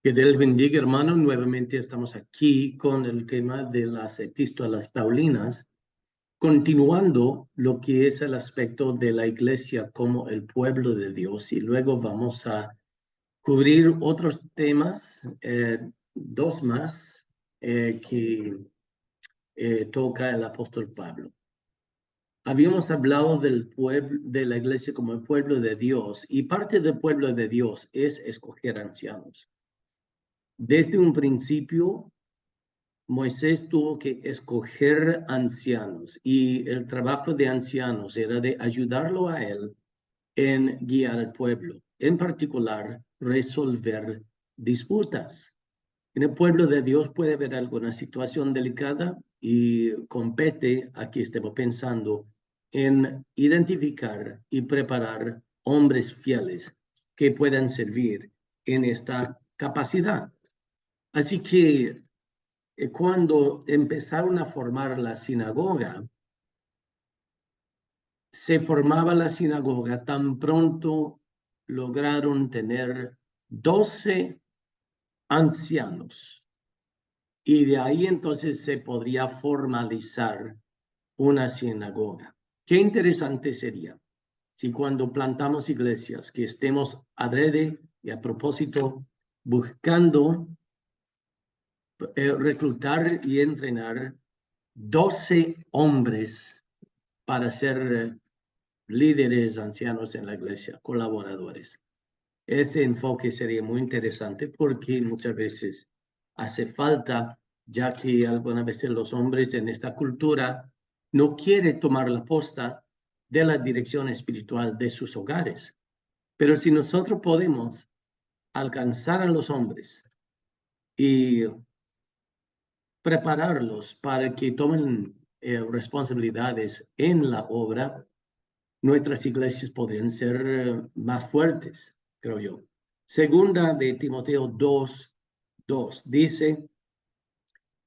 Que Dios bendiga, hermano. Nuevamente estamos aquí con el tema de las epístolas paulinas, continuando lo que es el aspecto de la iglesia como el pueblo de Dios. Y luego vamos a cubrir otros temas, dos más, que toca el apóstol Pablo. Habíamos hablado del pueblo, de la iglesia como el pueblo de Dios, y parte del pueblo de Dios es escoger ancianos. Desde un principio, Moisés tuvo que escoger ancianos y el trabajo de ancianos era de ayudarlo a él en guiar al pueblo, en particular resolver disputas. En el pueblo de Dios puede haber alguna situación delicada y compete, aquí estamos pensando, en identificar y preparar hombres fieles que puedan servir en esta capacidad. Así que cuando empezaron a formar la sinagoga, se formaba la sinagoga tan pronto lograron tener 12 ancianos. Y de ahí entonces se podría formalizar una sinagoga. Qué interesante sería si cuando plantamos iglesias que estemos adrede y a propósito buscando reclutar y entrenar 12 hombres para ser líderes ancianos en la iglesia, colaboradores. Ese enfoque sería muy interesante porque muchas veces hace falta, ya que algunas veces los hombres en esta cultura no quieren tomar la posta de la dirección espiritual de sus hogares. Pero si nosotros podemos alcanzar a los hombres y prepararlos para que tomen responsabilidades en la obra, nuestras iglesias podrían ser más fuertes, creo yo. Segunda de Timoteo 2:2 dice: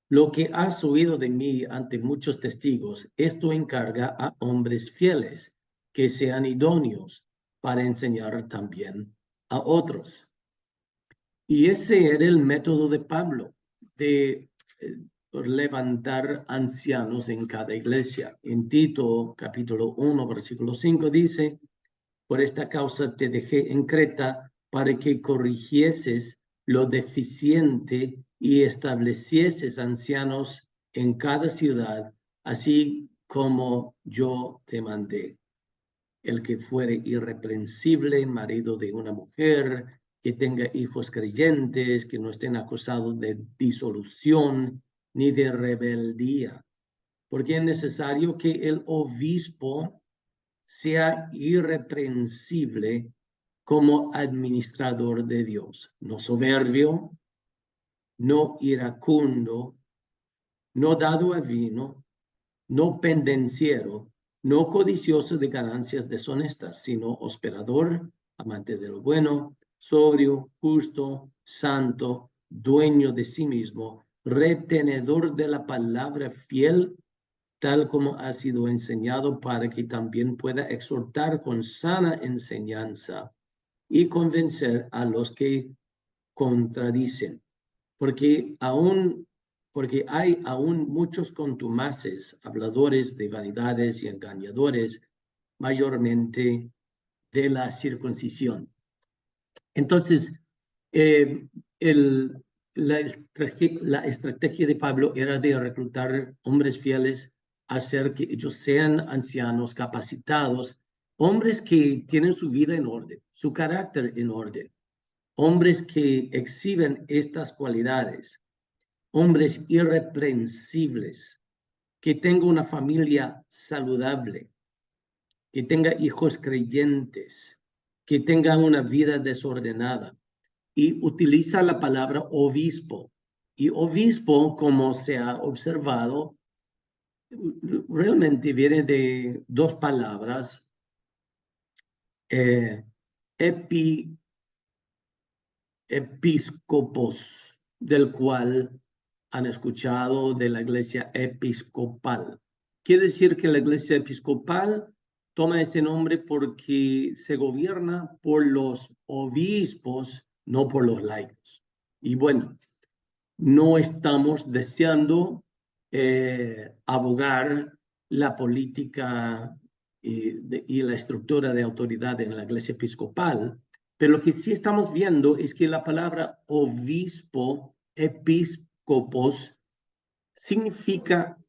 lo que has oído de mí ante muchos testigos, esto encarga a hombres fieles que sean idóneos para enseñar también a otros. Y ese era el método de Pablo, de levantar ancianos en cada iglesia. En Tito, capítulo 1, versículo 5, dice: por esta causa te dejé en Creta para que corrigieses lo deficiente y establecieses ancianos en cada ciudad, así como yo te mandé. El que fuere irreprensible, marido de una mujer, que tenga hijos creyentes, que no estén acusados de disolución ni de rebeldía, porque es necesario que el obispo sea irreprensible como administrador de Dios, no soberbio, no iracundo, no dado a vino, no pendenciero, no codicioso de ganancias deshonestas, sino hospedador, amante de lo bueno, sobrio, justo, santo, dueño de sí mismo, retenedor de la palabra, fiel, tal como ha sido enseñado, para que también pueda exhortar con sana enseñanza y convencer a los que contradicen. Porque hay aún muchos contumaces, habladores de vanidades y engañadores, mayormente de la circuncisión. Entonces, eh, la estrategia de Pablo era de reclutar hombres fieles, hacer que ellos sean ancianos capacitados, hombres que tienen su vida en orden, su carácter en orden, hombres que exhiben estas cualidades, hombres irreprensibles, que tenga una familia saludable, que tenga hijos creyentes, que tenga una vida desordenada. Y utiliza la palabra obispo. Y obispo, como se ha observado, realmente viene de dos palabras, episcopos, del cual han escuchado de la iglesia episcopal. Quiere decir que la iglesia episcopal toma ese nombre porque se gobierna por los obispos, no por los laicos. Y bueno, no estamos deseando abogar la política y la estructura de autoridad en la Iglesia Episcopal, pero lo que sí estamos viendo es que la palabra obispo, episcopos, significa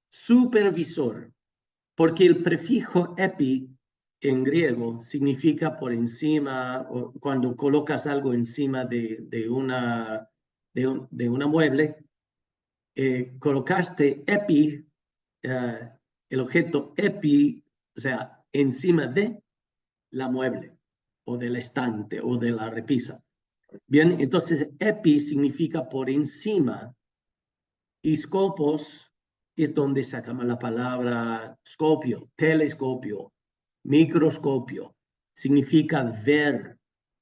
supervisor, porque el prefijo epi en griego significa por encima, o cuando colocas algo encima de una mueble, colocaste epi, el objeto epi, o sea, encima de la mueble, o del estante, o de la repisa. Bien, entonces epi significa por encima, y scopos es donde sacamos la palabra scopio, telescopio, microscopio, significa ver.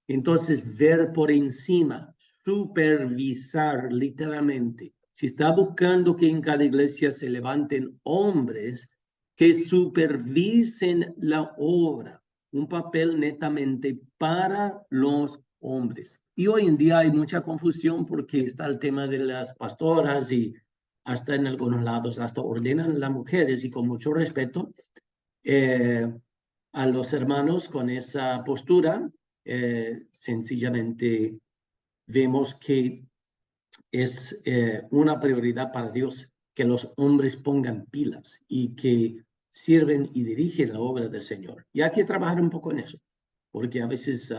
Entonces, ver por encima, supervisar literalmente. Si está buscando que en cada iglesia se levanten hombres que supervisen la obra, un papel netamente para los hombres. Y hoy en día hay mucha confusión porque está el tema de las pastoras y hasta en algunos lados, hasta ordenan las mujeres y con mucho respeto a los hermanos con esa postura, sencillamente vemos que es una prioridad para Dios que los hombres pongan pilas y que sirven y dirigen la obra del Señor. Y hay que trabajar un poco en eso, porque a veces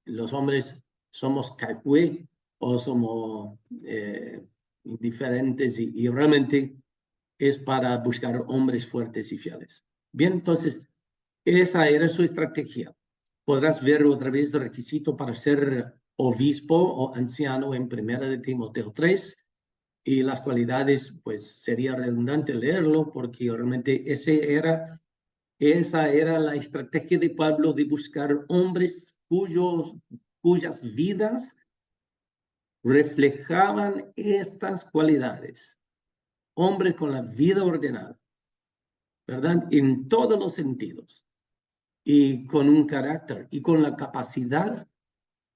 los hombres somos cacue o somos indiferentes y realmente es para buscar hombres fuertes y fieles. Bien, entonces, esa era su estrategia. Podrás ver otra vez el requisito para ser obispo o anciano en 1 de Timoteo 3 y las cualidades, pues sería redundante leerlo porque realmente esa era la estrategia de Pablo de buscar hombres cuyas vidas reflejaban estas cualidades. Hombres con la vida ordenada, ¿verdad? En todos los sentidos y con un carácter y con la capacidad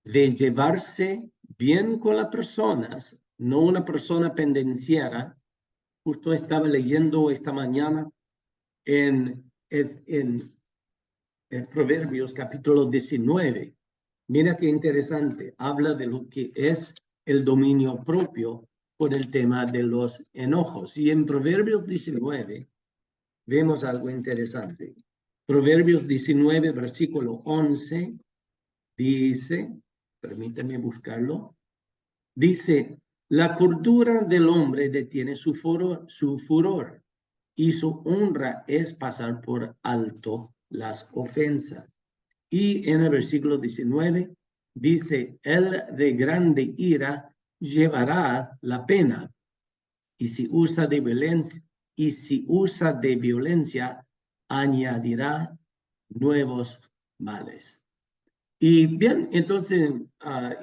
de llevarse bien con las personas, no una persona pendenciera. Justo estaba leyendo esta mañana en Proverbios capítulo 19. Mira qué interesante, habla de lo que es el dominio propio por el tema de los enojos. Y en Proverbios 19 vemos algo interesante. Proverbios 19, versículo 11, dice, permíteme buscarlo, dice, la cordura del hombre detiene su furor y su honra es pasar por alto las ofensas. Y en el versículo 19 dice, el de grande ira llevará la pena y si usa de violencia, añadirá nuevos males. Y bien, entonces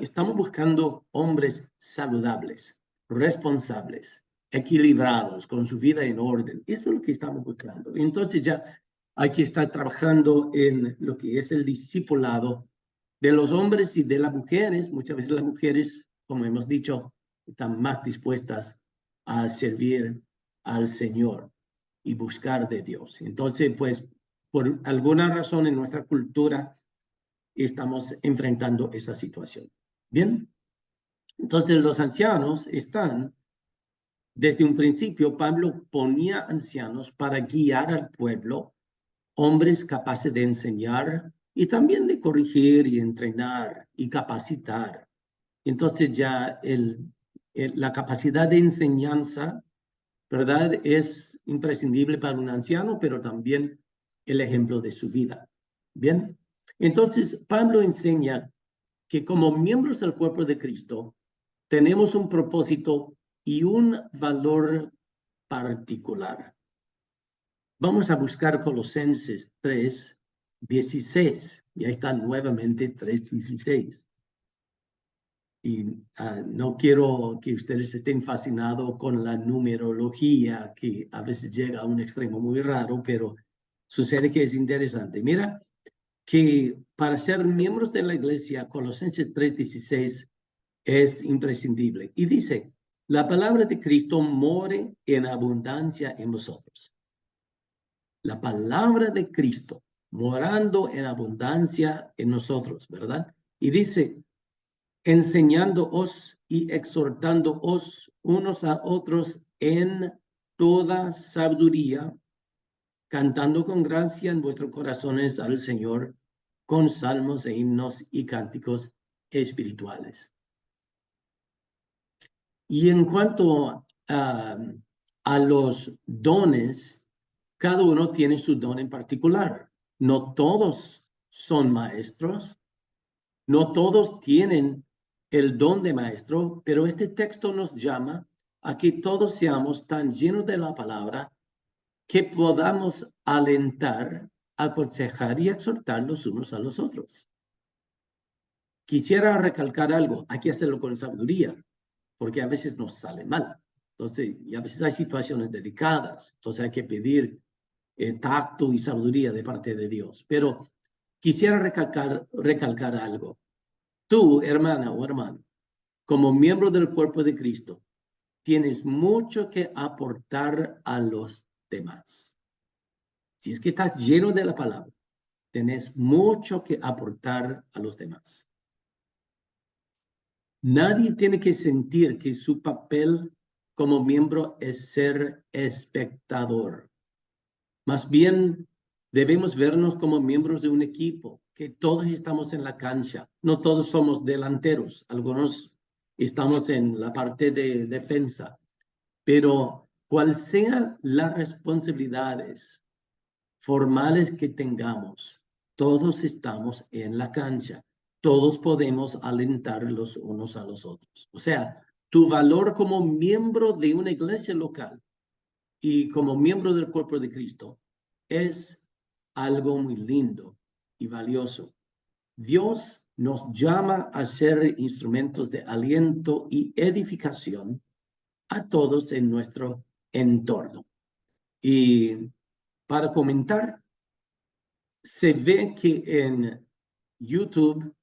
estamos buscando hombres saludables, responsables, equilibrados, con su vida en orden. Eso es lo que estamos buscando. Entonces ya hay que estar trabajando en lo que es el discipulado de los hombres y de las mujeres. Muchas veces las mujeres, como hemos dicho, están más dispuestas a servir al Señor y buscar de Dios. Entonces, pues, por alguna razón en nuestra cultura, estamos enfrentando esa situación. Bien, entonces los ancianos están, desde un principio, Pablo ponía ancianos para guiar al pueblo, hombres capaces de enseñar y también de corregir y entrenar y capacitar. Entonces ya la capacidad de enseñanza, ¿verdad? Es imprescindible para un anciano, pero también el ejemplo de su vida. Bien, entonces Pablo enseña que como miembros del cuerpo de Cristo tenemos un propósito y un valor particular. Vamos a buscar Colosenses 3:16. Ya está nuevamente 3:16. Y no quiero que ustedes estén fascinados con la numerología, que a veces llega a un extremo muy raro, pero sucede que es interesante. Mira, que para ser miembros de la iglesia, Colosenses 3:16 es imprescindible. Y dice, la palabra de Cristo more en abundancia en vosotros. La palabra de Cristo morando en abundancia en nosotros, ¿verdad? Y dice, enseñándoos y exhortándoos unos a otros en toda sabiduría, cantando con gracia en vuestros corazones al Señor, con salmos e himnos y cánticos espirituales. Y en cuanto a los dones, cada uno tiene su don en particular. No todos son maestros, no todos tienen el don de maestro, pero este texto nos llama a que todos seamos tan llenos de la palabra que podamos alentar, aconsejar y exhortar los unos a los otros. Quisiera recalcar algo, hay que hacerlo con sabiduría, porque a veces nos sale mal. Entonces, y a veces hay situaciones delicadas, entonces hay que pedir tacto y sabiduría de parte de Dios. Pero quisiera recalcar algo. Tú, hermana o hermano, como miembro del cuerpo de Cristo, tienes mucho que aportar a los demás. Si es que estás lleno de la palabra, tenés mucho que aportar a los demás. Nadie tiene que sentir que su papel como miembro es ser espectador. Más bien, debemos vernos como miembros de un equipo, que todos estamos en la cancha. No todos somos delanteros, algunos estamos en la parte de defensa. Pero cual sean las responsabilidades formales que tengamos, todos estamos en la cancha. Todos podemos alentar los unos a los otros. O sea, tu valor como miembro de una iglesia local y como miembro del cuerpo de Cristo es algo muy lindo y valioso. Dios nos llama a ser instrumentos de aliento y edificación a todos en nuestro entorno. Y para comentar, se ve que en YouTube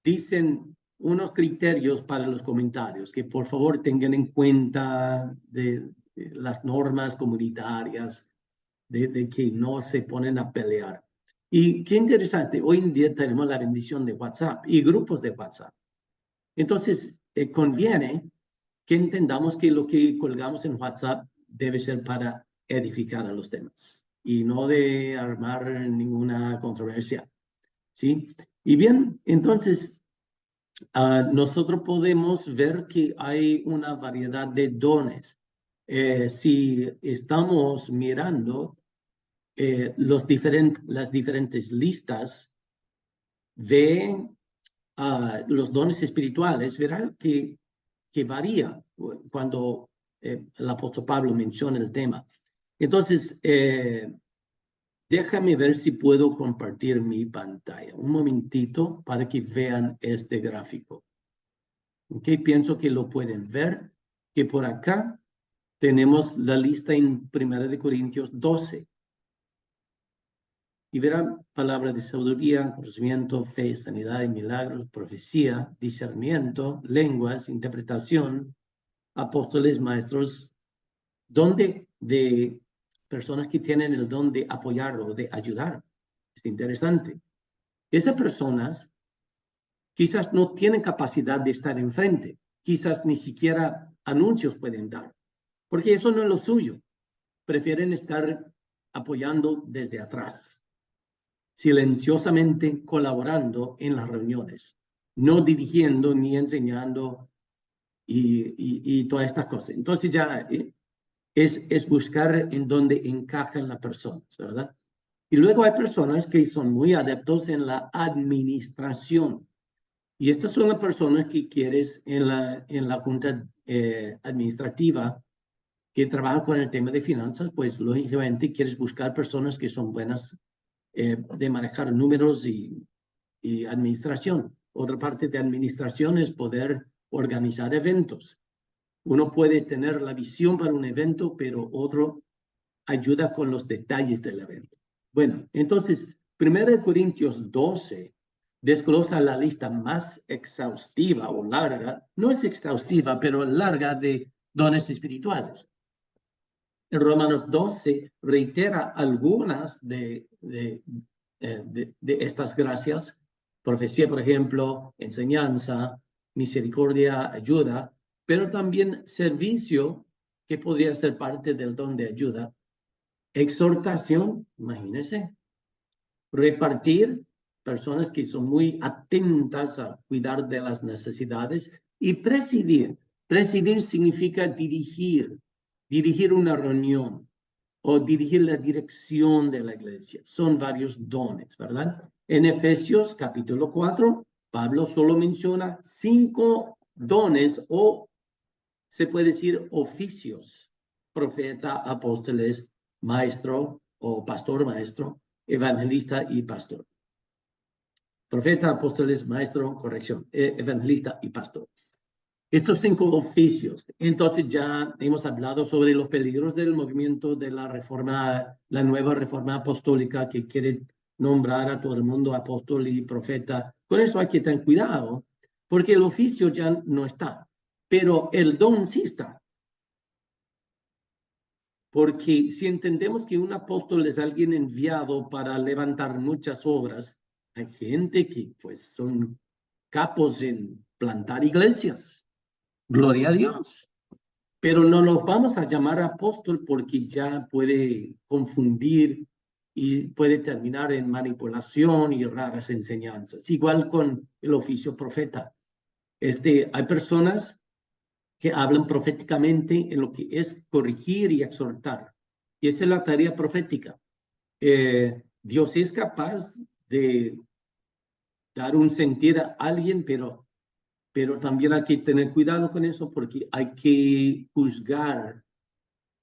dicen unos criterios para los comentarios, que por favor tengan en cuenta de las normas comunitarias, de que no se ponen a pelear. Y qué interesante, hoy en día tenemos la bendición de WhatsApp y grupos de WhatsApp. Entonces, conviene que entendamos que lo que colgamos en WhatsApp debe ser para edificar a los demás y no de armar ninguna controversia, ¿sí? Y bien, entonces, nosotros podemos ver que hay una variedad de dones. Si estamos mirando las diferentes listas de los dones espirituales, verá que varía cuando el apóstol Pablo menciona el tema. Entonces, déjame ver si puedo compartir mi pantalla. Un momentito para que vean este gráfico. Ok, pienso que lo pueden ver, que por acá tenemos la lista en 1 Corintios 12. Y verán palabras de sabiduría, conocimiento, fe, sanidad y milagros, profecía, discernimiento, lenguas, interpretación, apóstoles, maestros, don de personas que tienen el don de apoyar o de ayudar. Es interesante. Esas personas quizás no tienen capacidad de estar enfrente, quizás ni siquiera anuncios pueden dar, porque eso no es lo suyo. Prefieren estar apoyando desde atrás, silenciosamente colaborando en las reuniones, no dirigiendo ni enseñando y todas estas cosas. Entonces ya es buscar en dónde encajan las personas, ¿verdad? Y luego hay personas que son muy adeptos en la administración. Y estas son las personas que quieres en la junta administrativa que trabaja con el tema de finanzas, pues lógicamente quieres buscar personas que son buenas de manejar números y administración. Otra parte de administración es poder organizar eventos. Uno puede tener la visión para un evento, pero otro ayuda con los detalles del evento. Bueno, entonces, 1 Corintios 12 desglosa la lista más exhaustiva o larga, no es exhaustiva, pero larga de dones espirituales. En Romanos 12 reitera algunas de estas gracias, profecía, por ejemplo, enseñanza, misericordia, ayuda, pero también servicio, que podría ser parte del don de ayuda, exhortación, imagínense, repartir, personas que son muy atentas a cuidar de las necesidades, y presidir. Presidir significa dirigir una reunión o dirigir la dirección de la iglesia. Son varios dones, ¿verdad? En Efesios capítulo 4, Pablo solo menciona 5 dones, o se puede decir oficios: profeta, apóstoles, maestro o pastor maestro, evangelista y pastor. Profeta, apóstoles, maestro, corrección, evangelista y pastor. Estos 5 oficios. Entonces ya hemos hablado sobre los peligros del movimiento de la reforma, la nueva reforma apostólica, que quiere nombrar a todo el mundo apóstol y profeta. Con eso hay que tener cuidado, porque el oficio ya no está, pero el don sí está. Porque si entendemos que un apóstol es alguien enviado para levantar muchas obras, hay gente que pues son capos en plantar iglesias. Gloria a Dios. Pero no los vamos a llamar apóstol, porque ya puede confundir y puede terminar en manipulación y raras enseñanzas. Igual con el oficio profeta. Hay personas que hablan proféticamente en lo que es corregir y exhortar. Y esa es la tarea profética. Dios es capaz de dar un sentir a alguien, pero también hay que tener cuidado con eso, porque hay que juzgar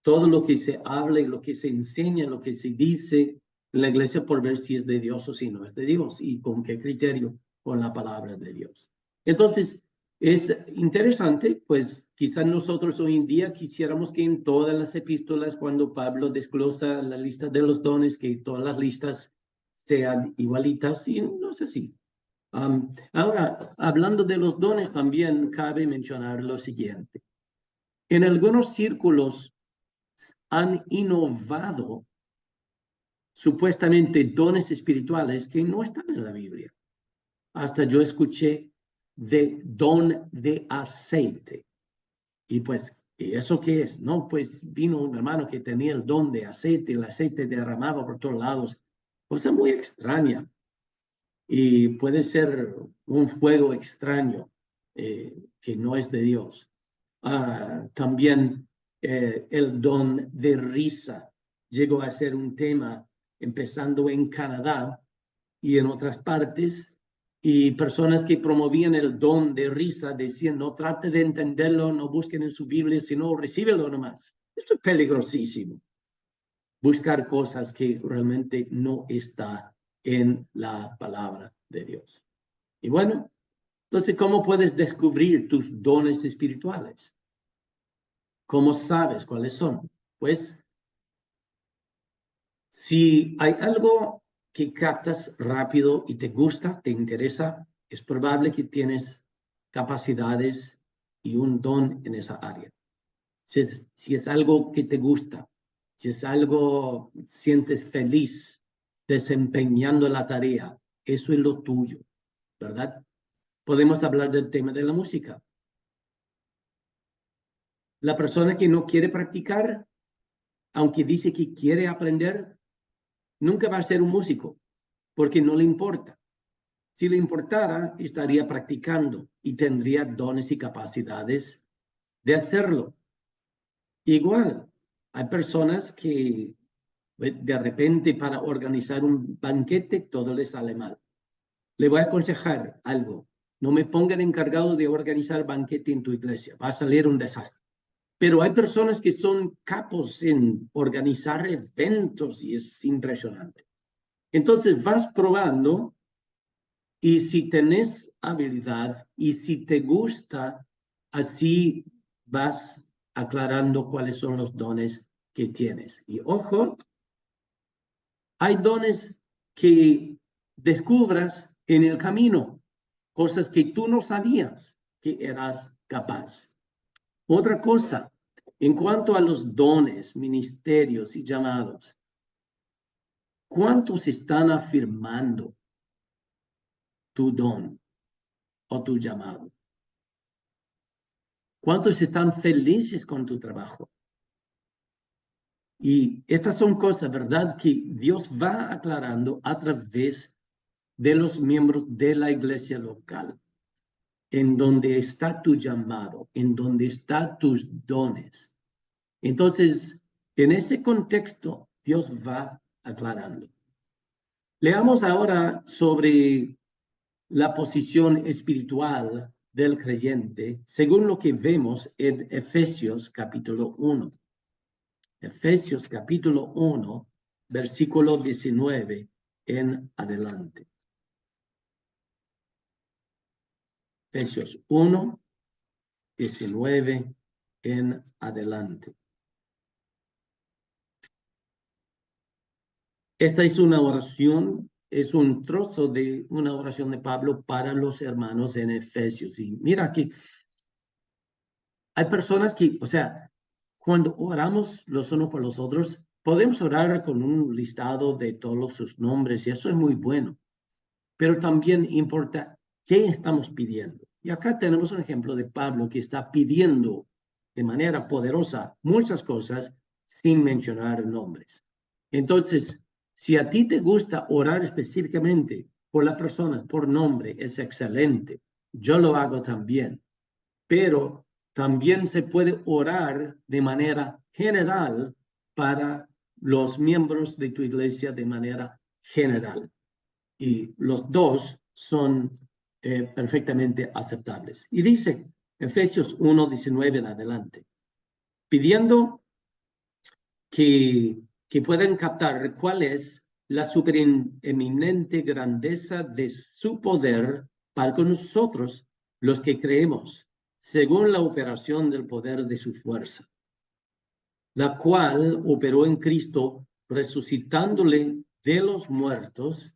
todo lo que se habla y lo que se enseña, lo que se dice en la iglesia, por ver si es de Dios o si no es de Dios, y con qué criterio, con la palabra de Dios. Entonces, es interesante, pues quizás nosotros hoy en día quisiéramos que en todas las epístolas, cuando Pablo desglosa la lista de los dones, que todas las listas sean igualitas, y no es así. Ahora, hablando de los dones, también cabe mencionar lo siguiente. En algunos círculos han innovado supuestamente dones espirituales que no están en la Biblia. Hasta yo escuché de don de aceite. Y pues, ¿y eso qué es? No, pues vino un hermano que tenía el don de aceite, el aceite derramaba por todos lados. Cosa muy extraña. Y puede ser un fuego extraño que no es de Dios. También el don de risa llegó a ser un tema, empezando en Canadá y en otras partes, y personas que promovían el don de risa decían: no trate de entenderlo, no busquen en su Biblia, sino recíbelo nomás. Esto es peligrosísimo. Buscar cosas que realmente no está en la palabra de Dios. Y bueno, entonces, ¿cómo puedes descubrir tus dones espirituales? ¿Cómo sabes cuáles son? Pues, si hay algo que captas rápido y te gusta, te interesa, es probable que tienes capacidades y un don en esa área. Si es algo que te gusta, si es algo, sientes feliz desempeñando la tarea, eso es lo tuyo, ¿verdad? Podemos hablar del tema de la música. La persona que no quiere practicar, aunque dice que quiere aprender, nunca va a ser un músico, porque no le importa. Si le importara, estaría practicando y tendría dones y capacidades de hacerlo. Igual, hay personas que de repente, para organizar un banquete, todo les sale mal. Le voy a aconsejar algo: no me pongan encargado de organizar banquete en tu iglesia, va a salir un desastre. Pero hay personas que son capos en organizar eventos y es impresionante. Entonces vas probando, y si tenés habilidad y si te gusta, así vas aclarando cuáles son los dones que tienes. Y ojo, hay dones que descubras en el camino cosas que tú no sabías que eras capaz. Otra cosa, en cuanto a los dones, ministerios y llamados, ¿cuántos están afirmando tu don o tu llamado? ¿Cuántos están felices con tu trabajo? Y estas son cosas, ¿verdad?, que Dios va aclarando a través de los miembros de la iglesia local, en donde está tu llamado, en donde están tus dones. Entonces, en ese contexto, Dios va aclarando. Leamos ahora sobre la posición espiritual del creyente, según lo que vemos en Efesios capítulo 1. Efesios capítulo 1, versículo 19 en adelante. Efesios 1, 19 en adelante. Esta es una oración, es un trozo de una oración de Pablo para los hermanos en Efesios. Y mira que hay personas que, o sea, cuando oramos los unos por los otros, podemos orar con un listado de todos sus nombres y eso es muy bueno. Pero también importa qué estamos pidiendo. Y acá tenemos un ejemplo de Pablo que está pidiendo de manera poderosa muchas cosas sin mencionar nombres. Entonces, si a ti te gusta orar específicamente por la persona, por nombre, es excelente. Yo lo hago también. Pero también se puede orar de manera general para los miembros de tu iglesia de manera general. Y los dos son perfectamente aceptables. Y dice Efesios 1, 19 en adelante, pidiendo que puedan captar cuál es la supereminente grandeza de su poder para con nosotros los que creemos, según la operación del poder de su fuerza, la cual operó en Cristo, resucitándole de los muertos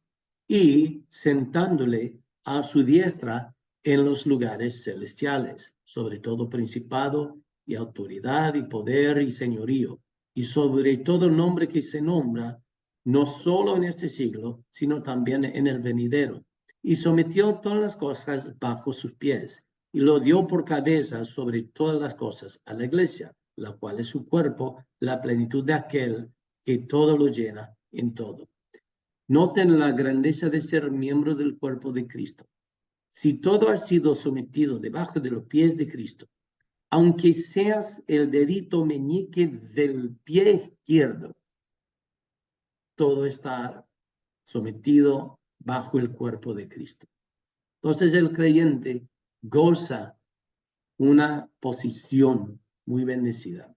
y sentándole a su diestra en los lugares celestiales, sobre todo principado y autoridad y poder y señorío, y sobre todo nombre que se nombra, no solo en este siglo, sino también en el venidero. Y sometió todas las cosas bajo sus pies, y lo dio por cabeza sobre todas las cosas a la iglesia, la cual es su cuerpo, la plenitud de aquel que todo lo llena en todo. Noten la grandeza de ser miembro del cuerpo de Cristo. Si todo ha sido sometido debajo de los pies de Cristo, aunque seas el dedito meñique del pie izquierdo, todo está sometido bajo el cuerpo de Cristo. Entonces el creyente goza una posición muy bendecida.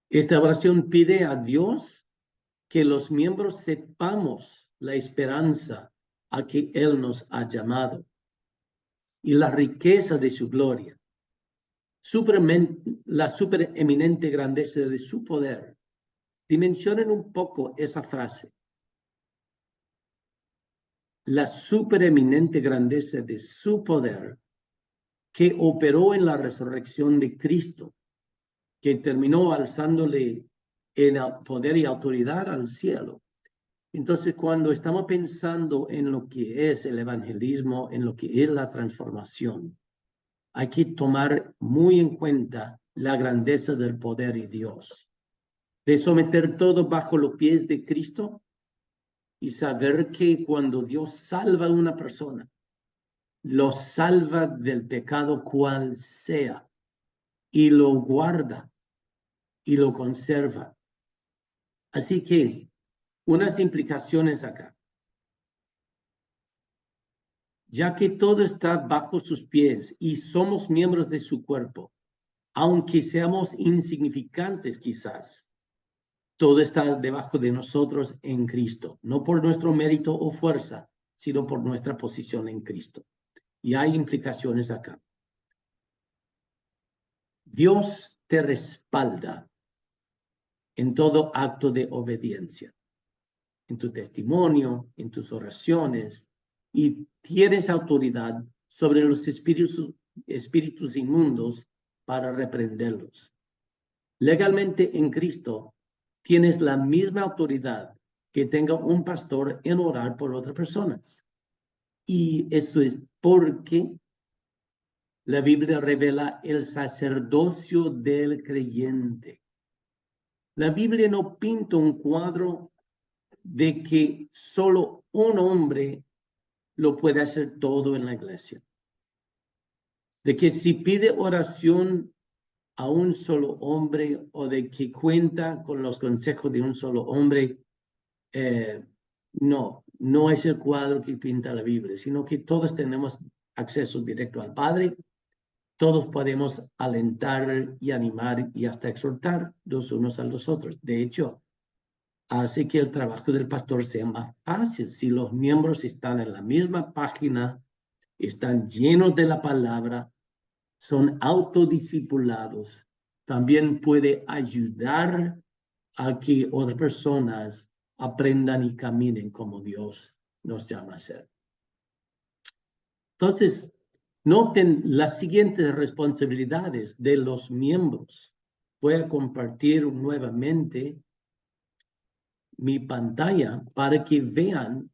Esta oración pide a Dios que los miembros sepamos la esperanza a que Él nos ha llamado y la riqueza de su gloria, la supereminente grandeza de su poder. Dimensionen un poco esa frase. La supereminente grandeza de su poder que operó en la resurrección de Cristo, que terminó alzándole en poder y autoridad al cielo. Entonces, cuando estamos pensando en lo que es el evangelismo, en lo que es la transformación, hay que tomar muy en cuenta la grandeza del poder de Dios, de someter todo bajo los pies de Cristo y saber que cuando Dios salva a una persona, lo salva del pecado cual sea y lo guarda y lo conserva. Así que unas implicaciones acá. Ya que todo está bajo sus pies y somos miembros de su cuerpo, aunque seamos insignificantes quizás, todo está debajo de nosotros en Cristo, no por nuestro mérito o fuerza, sino por nuestra posición en Cristo. Y hay implicaciones acá. Dios te respalda en todo acto de obediencia. en tu testimonio, en tus oraciones, y tienes autoridad sobre los espíritus inmundos para reprenderlos. Legalmente en Cristo tienes la misma autoridad que tenga un pastor en orar por otras personas. Y eso es porque la Biblia revela el sacerdocio del creyente. La Biblia no pinta un cuadro de que solo un hombre lo puede hacer todo en la iglesia. De que si pide oración a un solo hombre o de que cuenta con los consejos de un solo hombre, no es el cuadro que pinta la Biblia, sino que todos tenemos acceso directo al Padre, todos podemos alentar y animar y hasta exhortar los unos a los otros. De hecho, hace que el trabajo del pastor sea más fácil si los miembros están en la misma página, están llenos de la palabra, son autodiscipulados. También puede ayudar a que otras personas aprendan y caminen como Dios nos llama a ser. Entonces, noten las siguientes responsabilidades de los miembros. Voy a compartir nuevamente mi pantalla para que vean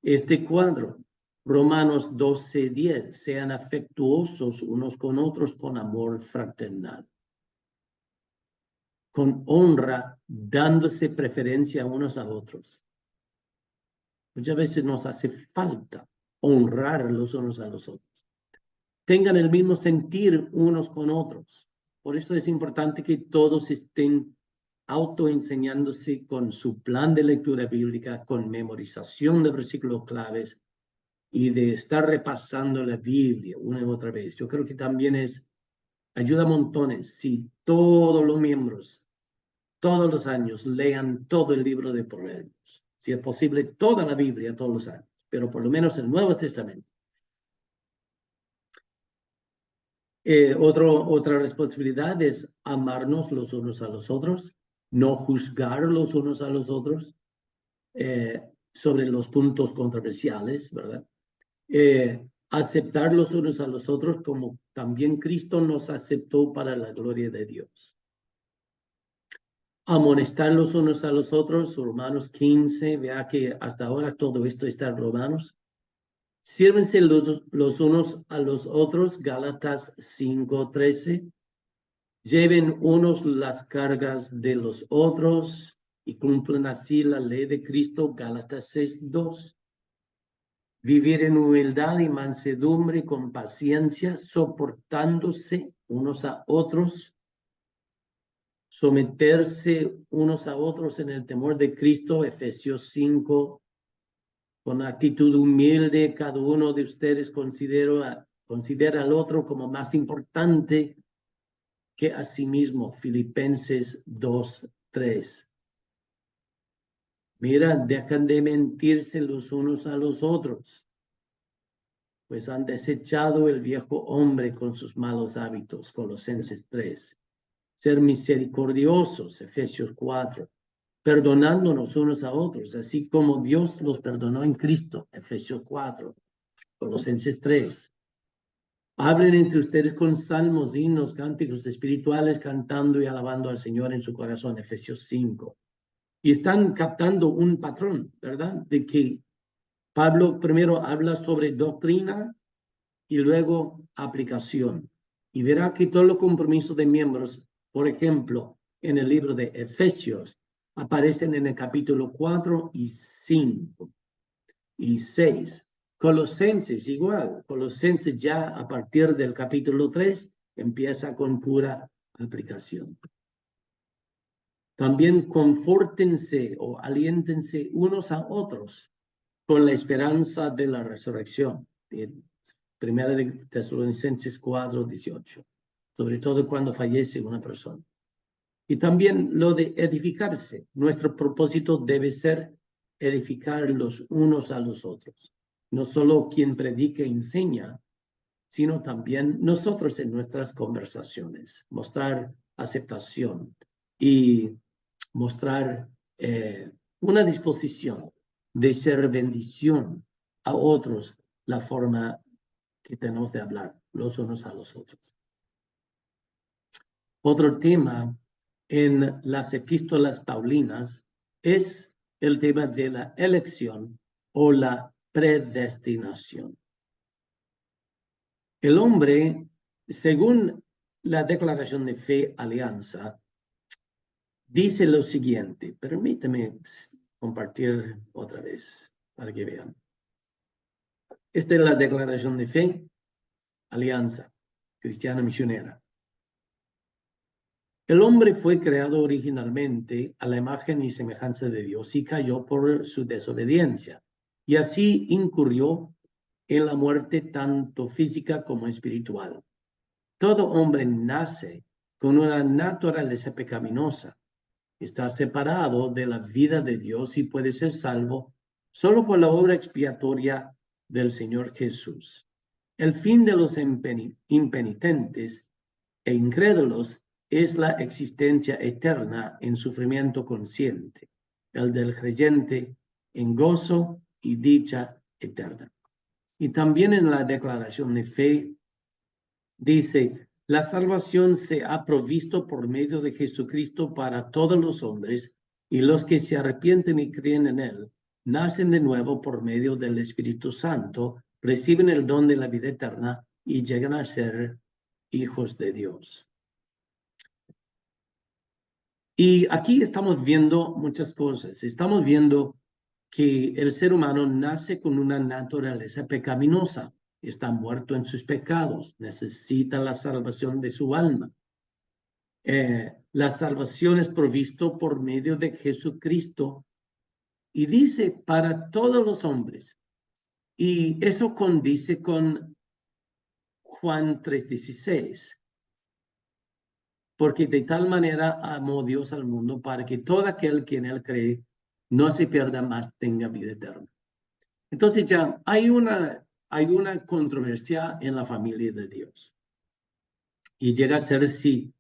este cuadro. Romanos 12:10, sean afectuosos unos con otros con amor fraternal, con honra, dándose preferencia unos a otros. Muchas veces nos hace falta honrar los unos a los otros. Tengan el mismo sentir unos con otros. Por eso es importante que todos estén autoenseñándose con su plan de lectura bíblica, con memorización de versículos claves y de estar repasando la Biblia una y otra vez. Yo creo que también ayuda montones si todos los miembros, todos los años, lean todo el libro de Proverbios. Si es posible, toda la Biblia todos los años, pero por lo menos el Nuevo Testamento. Otra responsabilidad es amarnos los unos a los otros, no juzgar los unos a los otros sobre los puntos controversiales, ¿verdad? Aceptar los unos a los otros como también Cristo nos aceptó para la gloria de Dios. Amonestar los unos a los otros, Romanos 15, vea que hasta ahora todo esto está en Romanos. Sírvense los unos a los otros, Gálatas 5:13. Lleven unos las cargas de los otros y cumplan así la ley de Cristo, Gálatas 6:2. Vivir en humildad y mansedumbre con paciencia, soportándose unos a otros, someterse unos a otros en el temor de Cristo, Efesios 5, con actitud humilde, cada uno de ustedes considera al otro como más importante que a sí mismo, Filipenses 2:3. Mira, dejan de mentirse los unos a los otros, pues han desechado el viejo hombre con sus malos hábitos, Colosenses 3. Ser misericordiosos, Efesios 4. Perdonándonos unos a otros, así como Dios los perdonó en Cristo, Efesios 4, Colosenses 3. Hablen entre ustedes con salmos, himnos, cánticos espirituales, cantando y alabando al Señor en su corazón, Efesios 5. Y están captando un patrón, ¿verdad? De que Pablo primero habla sobre doctrina y luego aplicación. Y verá que todos los compromisos de miembros, por ejemplo, en el libro de Efesios, aparecen en el capítulo 4 y 5 y 6. Colosenses igual. Colosenses ya a partir del capítulo 3 empieza con pura aplicación. También confórtense o aliéntense unos a otros con la esperanza de la resurrección. Primera de Tesalonicenses 4:18. Sobre todo cuando fallece una persona. Y también lo de edificarse. Nuestro propósito debe ser edificar los unos a los otros. No solo quien predica e enseña, sino también nosotros en nuestras conversaciones. Mostrar aceptación y mostrar una disposición de ser bendición a otros, la forma que tenemos de hablar los unos a los otros. Otro tema en las epístolas paulinas es el tema de la elección o la predestinación. El hombre, según la Declaración de Fe Alianza, dice lo siguiente. Permíteme compartir otra vez para que vean. Esta es la Declaración de Fe Alianza Cristiana Misionera. El hombre fue creado originalmente a la imagen y semejanza de Dios y cayó por su desobediencia, y así incurrió en la muerte tanto física como espiritual. Todo hombre nace con una naturaleza pecaminosa, está separado de la vida de Dios y puede ser salvo solo por la obra expiatoria del Señor Jesús. El fin de los impenitentes e incrédulos es la existencia eterna en sufrimiento consciente, el del creyente en gozo y dicha eterna. Y también en la declaración de fe dice, la salvación se ha provisto por medio de Jesucristo para todos los hombres, y los que se arrepienten y creen en él, nacen de nuevo por medio del Espíritu Santo, reciben el don de la vida eterna y llegan a ser hijos de Dios. Y aquí estamos viendo muchas cosas. Estamos viendo que el ser humano nace con una naturaleza pecaminosa, está muerto en sus pecados, necesita la salvación de su alma. La salvación es provisto por medio de Jesucristo y dice para todos los hombres. Y eso condice con Juan 3:16. Porque de tal manera amó Dios al mundo para que todo aquel que en él cree no se pierda más, tenga vida eterna. Entonces ya hay una controversia en la familia de Dios. Y llega a ser si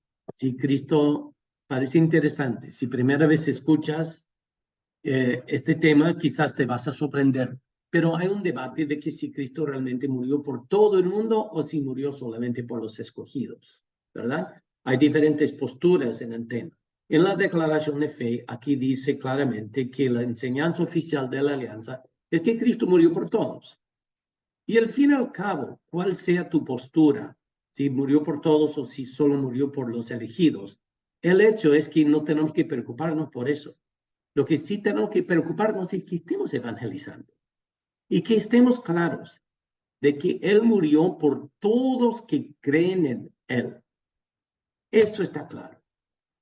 Cristo, parece interesante, si primera vez escuchas este tema, quizás te vas a sorprender. Pero hay un debate de que si Cristo realmente murió por todo el mundo o si murió solamente por los escogidos, ¿verdad? Hay diferentes posturas en el tema. En la declaración de fe, aquí dice claramente que la enseñanza oficial de la alianza es que Cristo murió por todos. Y al fin y al cabo, cuál sea tu postura, si murió por todos o si solo murió por los elegidos, el hecho es que no tenemos que preocuparnos por eso. Lo que sí tenemos que preocuparnos es que estemos evangelizando y que estemos claros de que Él murió por todos que creen en Él. Eso está claro.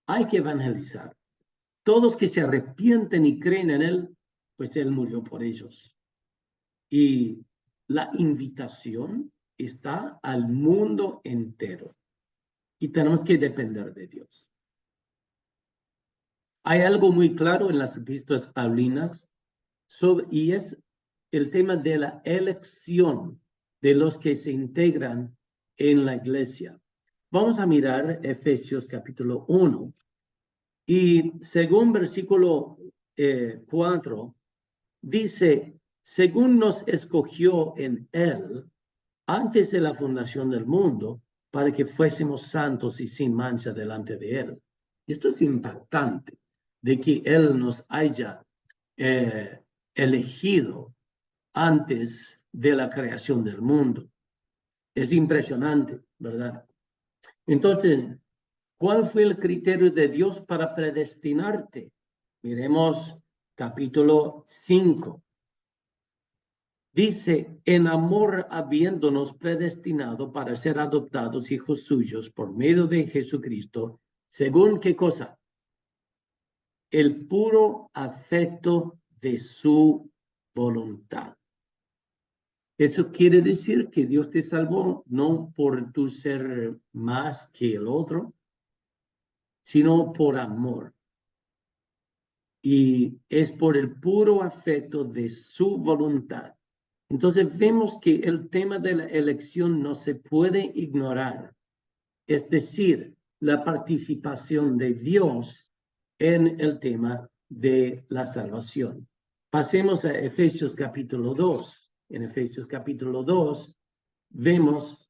Hay que evangelizar. Todos que se arrepienten y creen en Él, pues Él murió por ellos. Y la invitación está al mundo entero. Y tenemos que depender de Dios. Hay algo muy claro en las epístolas paulinas y es el tema de la elección de los que se integran en la iglesia. Vamos a mirar Efesios capítulo 1 y según versículo 4 dice, según nos escogió en él antes de la fundación del mundo para que fuésemos santos y sin mancha delante de él. Y esto es impactante, de que él nos haya elegido antes de la creación del mundo. Es impresionante, ¿verdad? Entonces, ¿cuál fue el criterio de Dios para predestinarte? Miremos capítulo 5. Dice, en amor habiéndonos predestinado para ser adoptados hijos suyos por medio de Jesucristo, según qué cosa? El puro afecto de su voluntad. Eso quiere decir que Dios te salvó no por tu ser más que el otro, sino por amor. Y es por el puro afecto de su voluntad. Entonces vemos que el tema de la elección no se puede ignorar. Es decir, la participación de Dios en el tema de la salvación. Pasemos a Efesios capítulo 2. En Efesios capítulo 2 vemos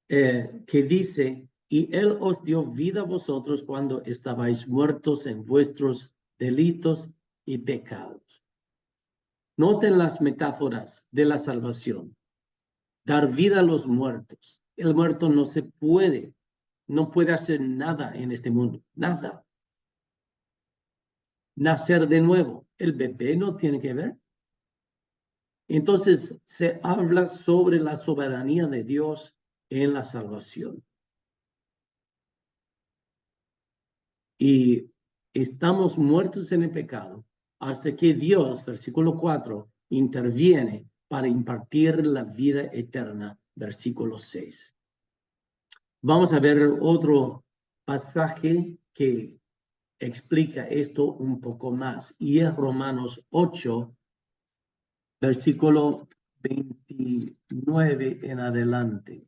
que dice, y Él os dio vida a vosotros cuando estabais muertos en vuestros delitos y pecados. Noten las metáforas de la salvación. Dar vida a los muertos. El muerto no puede hacer nada en este mundo, nada. Nacer de nuevo, el bebé no tiene que ver. Entonces se habla sobre la soberanía de Dios en la salvación. Y estamos muertos en el pecado hasta que Dios, versículo 4, interviene para impartir la vida eterna, versículo 6. Vamos a ver otro pasaje que explica esto un poco más, y es Romanos 8, versículo 29 en adelante.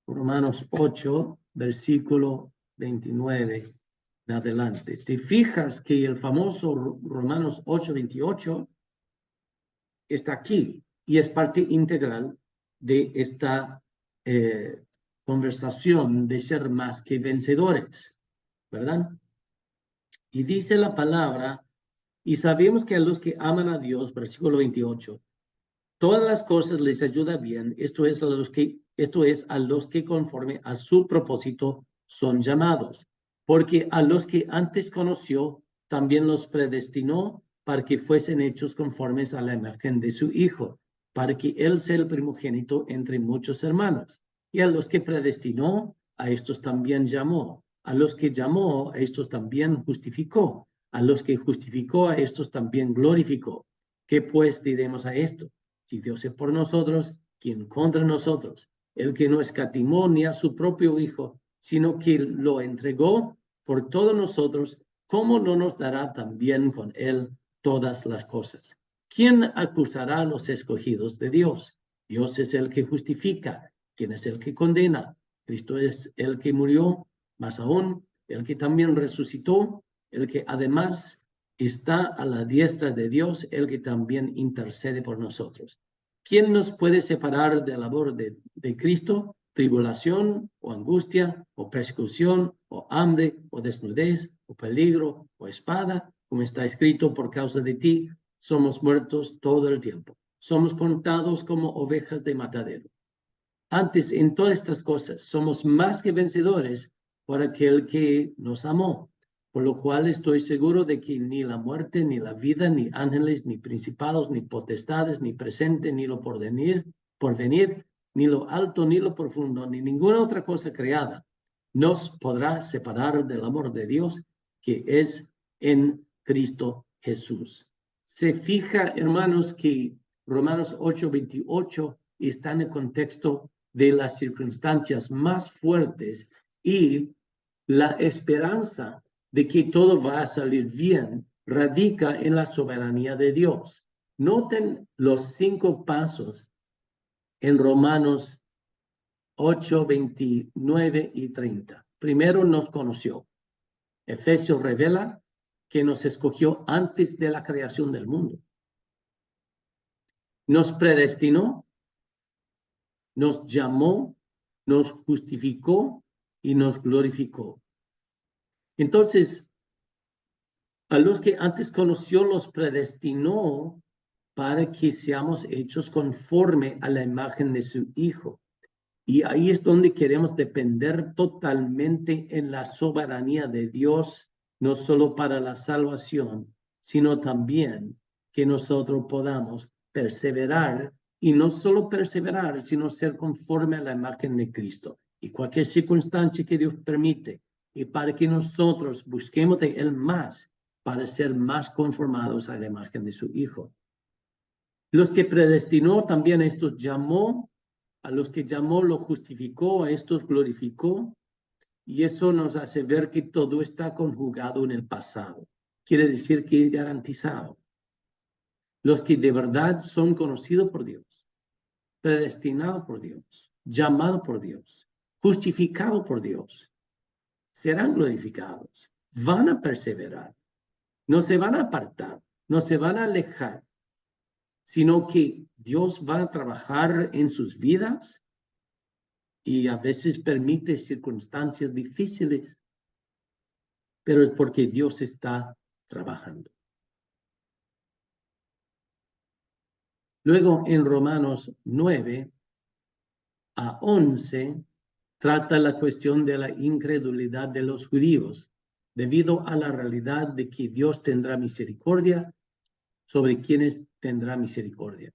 Romanos 8, versículo 29 en adelante. Te fijas que el famoso Romanos 8, 28 está aquí y es parte integral de esta conversación de ser más que vencedores, ¿verdad? Y dice la palabra, y sabemos que a los que aman a Dios, versículo 28, todas las cosas les ayuda bien, esto es a los que conforme a su propósito son llamados, porque a los que antes conoció, también los predestinó para que fuesen hechos conformes a la imagen de su Hijo, para que Él sea el primogénito entre muchos hermanos. Y a los que predestinó, a estos también llamó. A los que llamó, a estos también justificó. A los que justificó, a estos también glorificó. ¿Qué pues diremos a esto? Si Dios es por nosotros, ¿quién contra nosotros? El que no escatimó ni a su propio Hijo, sino que lo entregó por todos nosotros, ¿cómo no nos dará también con él todas las cosas? ¿Quién acusará a los escogidos de Dios? Dios es el que justifica. ¿Quién es el que condena? Cristo es el que murió, más aún, el que también resucitó, el que además está a la diestra de Dios, el que también intercede por nosotros. ¿Quién nos puede separar del amor de Cristo? Tribulación o angustia o persecución o hambre o desnudez o peligro o espada, como está escrito, por causa de ti somos muertos todo el tiempo. Somos contados como ovejas de matadero. Antes, en todas estas cosas, somos más que vencedores por aquel que nos amó. Por lo cual estoy seguro de que ni la muerte, ni la vida, ni ángeles, ni principados, ni potestades, ni presente, ni lo porvenir, ni lo alto, ni lo profundo, ni ninguna otra cosa creada, nos podrá separar del amor de Dios que es en Cristo Jesús. Se fija, hermanos, que Romanos 8:28 está en el contexto de las circunstancias más fuertes y la esperanza de que todo va a salir bien radica en la soberanía de Dios. Noten los 5 pasos en Romanos 8, 29 y 30. Primero nos conoció. Efesios revela que nos escogió antes de la creación del mundo. Nos predestinó, nos llamó, nos justificó y nos glorificó. Entonces, a los que antes conoció los predestinó para que seamos hechos conforme a la imagen de su Hijo. Y ahí es donde queremos depender totalmente en la soberanía de Dios, no solo para la salvación, sino también que nosotros podamos perseverar, y no solo perseverar, sino ser conforme a la imagen de Cristo. Y cualquier circunstancia que Dios permite, y para que nosotros busquemos de Él más, para ser más conformados a la imagen de su Hijo. Los que predestinó también a estos llamó, a los que llamó lo justificó, a estos glorificó, y eso nos hace ver que todo está conjugado en el pasado. Quiere decir que es garantizado. Los que de verdad son conocidos por Dios, predestinados por Dios, llamados por Dios, justificados por Dios, serán glorificados, van a perseverar, no se van a apartar, no se van a alejar, sino que Dios va a trabajar en sus vidas y a veces permite circunstancias difíciles, pero es porque Dios está trabajando. Luego en Romanos 9 a 11 trata la cuestión de la incredulidad de los judíos, debido a la realidad de que Dios tendrá misericordia sobre quienes tendrá misericordia.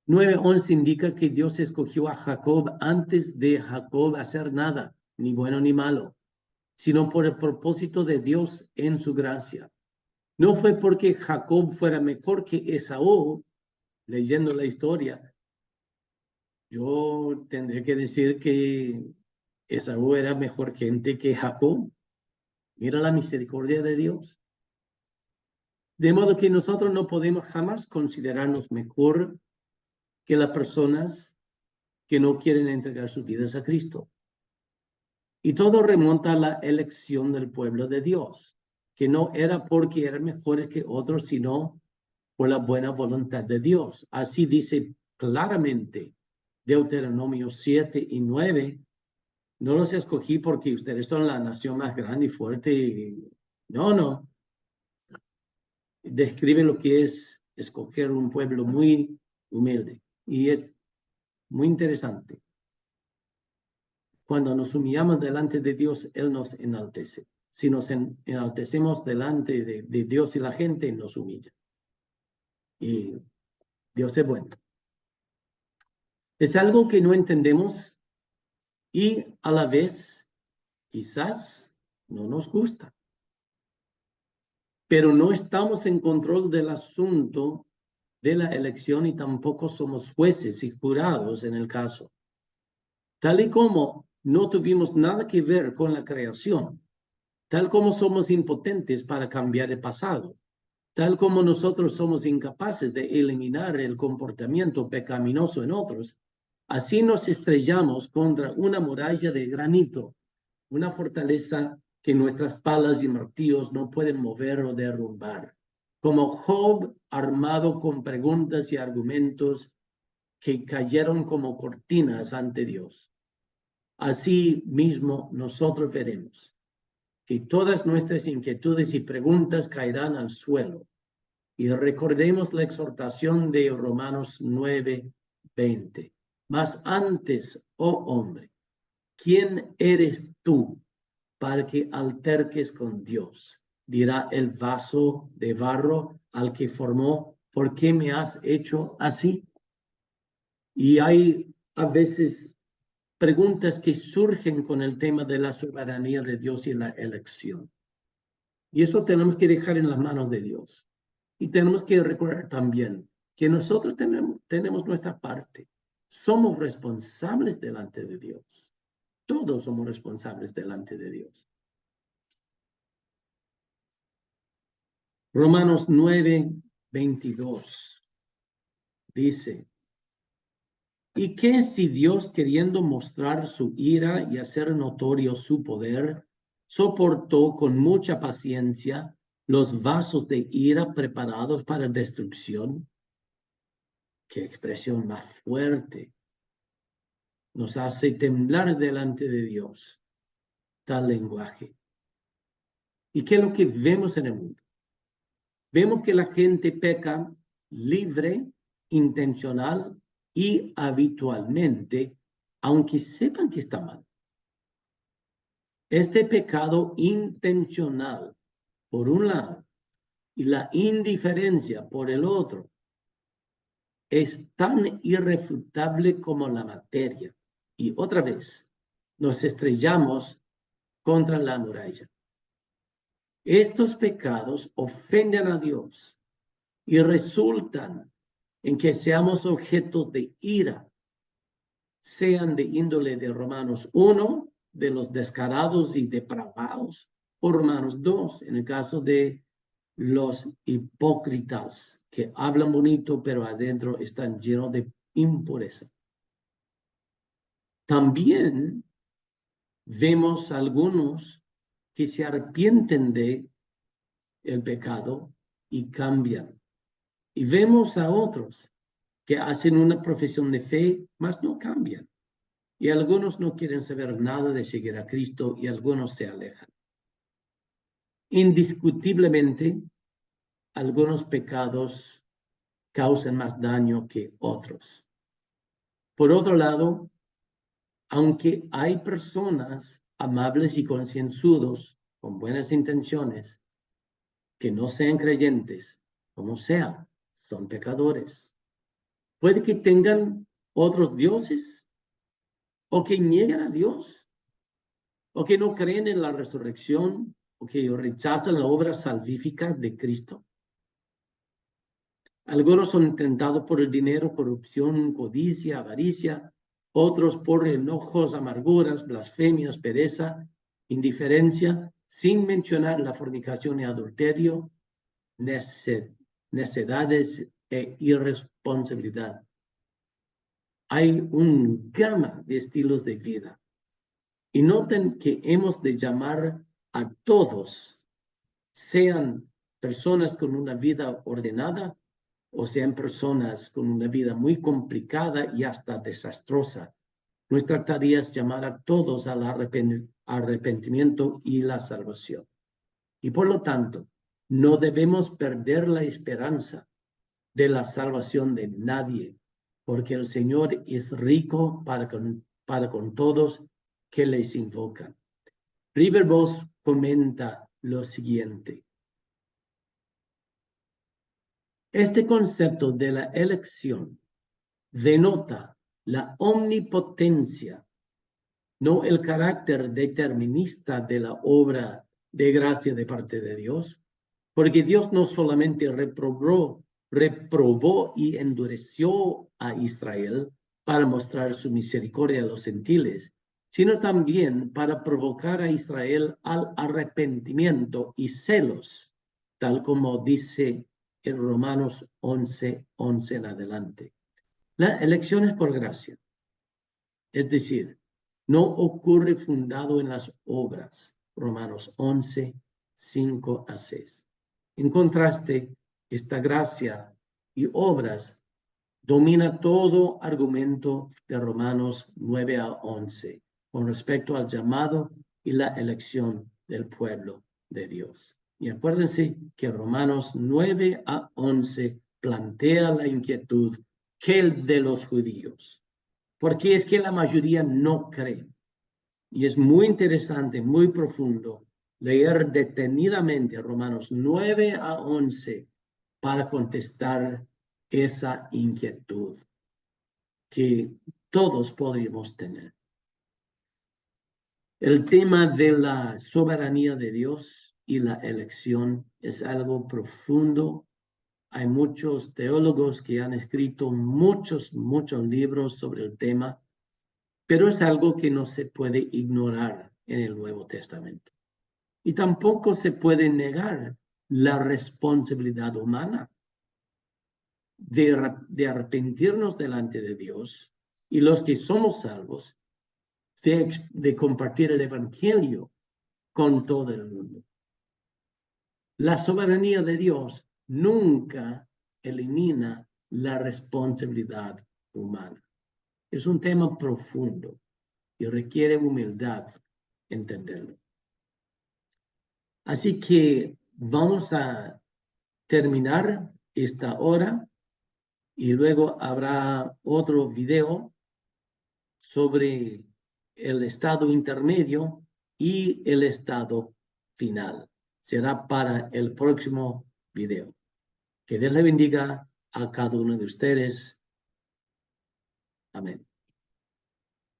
9:11 indica que Dios escogió a Jacob antes de Jacob hacer nada, ni bueno ni malo, sino por el propósito de Dios en su gracia. No fue porque Jacob fuera mejor que Esaú, leyendo la historia. Yo tendría que decir que Esaú era mejor gente que Jacob. Mira la misericordia de Dios. De modo que nosotros no podemos jamás considerarnos mejor que las personas que no quieren entregar sus vidas a Cristo. Y todo remonta a la elección del pueblo de Dios, que no era porque eran mejores que otros, sino por la buena voluntad de Dios. Así dice claramente Deuteronomio 7 y 9. No los escogí porque ustedes son la nación más grande y fuerte. No. Describe lo que es escoger un pueblo muy humilde. Y es muy interesante. Cuando nos humillamos delante de Dios, Él nos enaltece. Si nos enaltecemos delante de Dios y la gente, nos humilla. Y Dios es bueno. Es algo que no entendemos y a la vez quizás no nos gusta. Pero no estamos en control del asunto de la elección y tampoco somos jueces y jurados en el caso. Tal y como no tuvimos nada que ver con la creación, tal como somos impotentes para cambiar el pasado, tal como nosotros somos incapaces de eliminar el comportamiento pecaminoso en otros, así nos estrellamos contra una muralla de granito, una fortaleza que nuestras palas y martillos no pueden mover o derrumbar. Como Job, armado con preguntas y argumentos que cayeron como cortinas ante Dios. Así mismo nosotros veremos que todas nuestras inquietudes y preguntas caerán al suelo. Y recordemos la exhortación de Romanos 9:20. Mas antes, oh hombre, ¿quién eres tú para que alterques con Dios? Dirá el vaso de barro al que formó, ¿por qué me has hecho así? Y hay a veces preguntas que surgen con el tema de la soberanía de Dios y la elección. Y eso tenemos que dejar en las manos de Dios. Y tenemos que recordar también que nosotros tenemos nuestra parte. Somos responsables delante de Dios. Todos somos responsables delante de Dios. Romanos 9:22 dice, ¿y qué si Dios, queriendo mostrar su ira y hacer notorio su poder, soportó con mucha paciencia los vasos de ira preparados para destrucción? Qué expresión más fuerte. Nos hace temblar delante de Dios tal lenguaje. ¿Y qué es lo que vemos en el mundo? Vemos que la gente peca libre, intencional y habitualmente, aunque sepan que está mal. Este pecado intencional, por un lado, y la indiferencia por el otro, es tan irrefutable como la materia. Y otra vez, nos estrellamos contra la muralla. Estos pecados ofenden a Dios y resultan en que seamos objetos de ira, sean de índole de Romanos 1, de los descarados y depravados, o Romanos 2, en el caso de los hipócritas que hablan bonito, pero adentro están llenos de impureza. También vemos algunos que se arrepienten de el pecado y cambian. Y vemos a otros que hacen una profesión de fe, mas no cambian. Y algunos no quieren saber nada de seguir a Cristo y algunos se alejan. Indiscutiblemente, algunos pecados causan más daño que otros. Por otro lado, aunque hay personas amables y concienzudos, con buenas intenciones, que no sean creyentes, como sea, son pecadores. Puede que tengan otros dioses, o que niegan a Dios, o que no creen en la resurrección, o que rechazan la obra salvífica de Cristo. Algunos son tentados por el dinero, corrupción, codicia, avaricia, otros por enojos, amarguras, blasfemias, pereza, indiferencia, sin mencionar la fornicación y adulterio, necedades e irresponsabilidad. Hay un gama de estilos de vida. Y noten que hemos de llamar a todos, sean personas con una vida ordenada o sean personas con una vida muy complicada y hasta desastrosa. Nuestra tarea es llamar a todos al arrepentimiento y la salvación. Y por lo tanto, no debemos perder la esperanza de la salvación de nadie, porque el Señor es rico para con todos que les invocan. Riverboss comenta lo siguiente. Este concepto de la elección denota la omnipotencia, no el carácter determinista de la obra de gracia de parte de Dios, porque Dios no solamente reprobó y endureció a Israel para mostrar su misericordia a los gentiles, sino también para provocar a Israel al arrepentimiento y celos, tal como dice en Romanos 11:11 en adelante. La elección es por gracia, es decir, no ocurre fundado en las obras. Romanos 11:5-6. En contraste, esta gracia y obras domina todo argumento de Romanos 9-11 con respecto al llamado y la elección del pueblo de Dios. Y acuérdense que Romanos 9-11 plantea la inquietud que el de los judíos, porque es que la mayoría no cree. Y es muy interesante, muy profundo, leer detenidamente Romanos 9-11 para contestar esa inquietud que todos podríamos tener. El tema de la soberanía de Dios y la elección es algo profundo. Hay muchos teólogos que han escrito muchos libros sobre el tema, pero es algo que no se puede ignorar en el Nuevo Testamento. Y tampoco se puede negar la responsabilidad humana de arrepentirnos delante de Dios y los que somos salvos de compartir el evangelio con todo el mundo. La soberanía de Dios nunca elimina la responsabilidad humana. Es un tema profundo y requiere humildad entenderlo. Así que vamos a terminar esta hora y luego habrá otro video sobre el estado intermedio y el estado final. Será para el próximo video. Que Dios le bendiga a cada uno de ustedes. Amén.